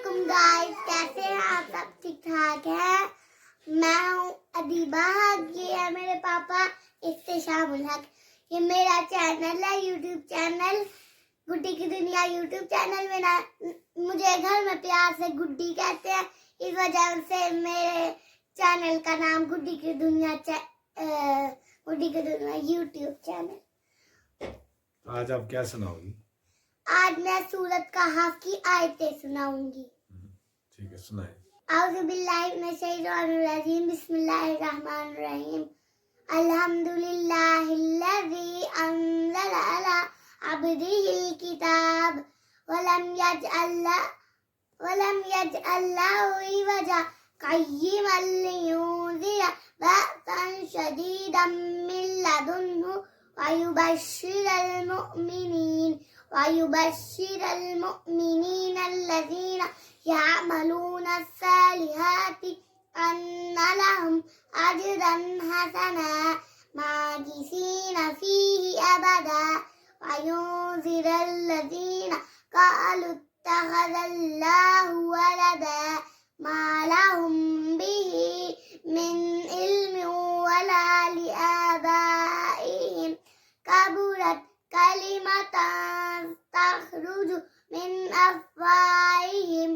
वालेकुम गाइस, कैसे हैं आप सब? ठीक ठाक हैं। मैं हूँ अदीबा, ये है मेरे पापा इस्तेशामुल हक। ये मेरा चैनल है, यूट्यूब चैनल गुड्डी की दुनिया यूट्यूब चैनल में ना मुझे घर में प्यार से गुड्डी कहते हैं, इस वजह से मेरे चैनल का नाम गुड्डी की दुनिया यूट्यूब चैनल। आज आप क्या सुनाओगी? आज मैं सूरत कहाफ की आयतें सुनाऊंगी। ठीक है, सुनाए। औज़ु बिल्लाहि मिनश शैतानिर रजीम, बिस्मिल्लाहिर्रहमानिर रहीम। अल्हम्दुलिल्लाहिल्लज़ी अंज़ला अला अब्दिहिल किताब वलम यजअल लहु इवजा क़य्यिमन लियुनज़िरा बअसन शदीदम मिन लदुन्हु वयुबश्शिरल मुमिनीन الذين يعملون الصالحات أن لهم أجرا حسنا ماكثين فيه أبدا وينذر الذين قالوا اتخذ الله ولدا ما لهم به من علم ولا لآبائهم كبرت كلمة تخرج من أفواههم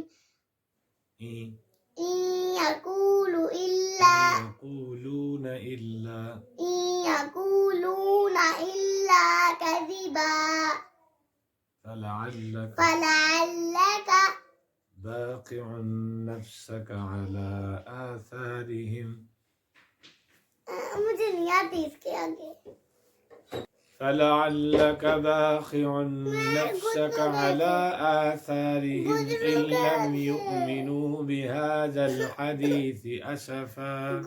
إن يقولون إلا كذبا فلعلك باقع نفسك على آثارهم मुझे नहीं आती इसके आगे। فلعلك باخع نفسك على آثارهم إن لم يؤمنوا بهذا الحديث أسفا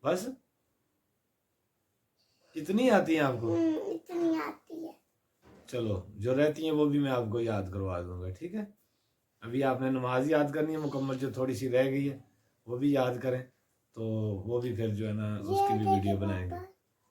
بس اتنی آتی ہیں آپ کو؟ इतनी आती है। چلو جو رہتی ہیں وہ بھی میں آپ کو یاد کروا دوں گا، ٹھیک ہے؟ ابھی آپ نے نماز یاد کرنی ہے مکمل، جو تھوڑی سی رہ گئی ہے وہ بھی یاد کریں، تو وہ بھی پھر جو ہے نا اس کی بھی ویڈیو بنائیں گے۔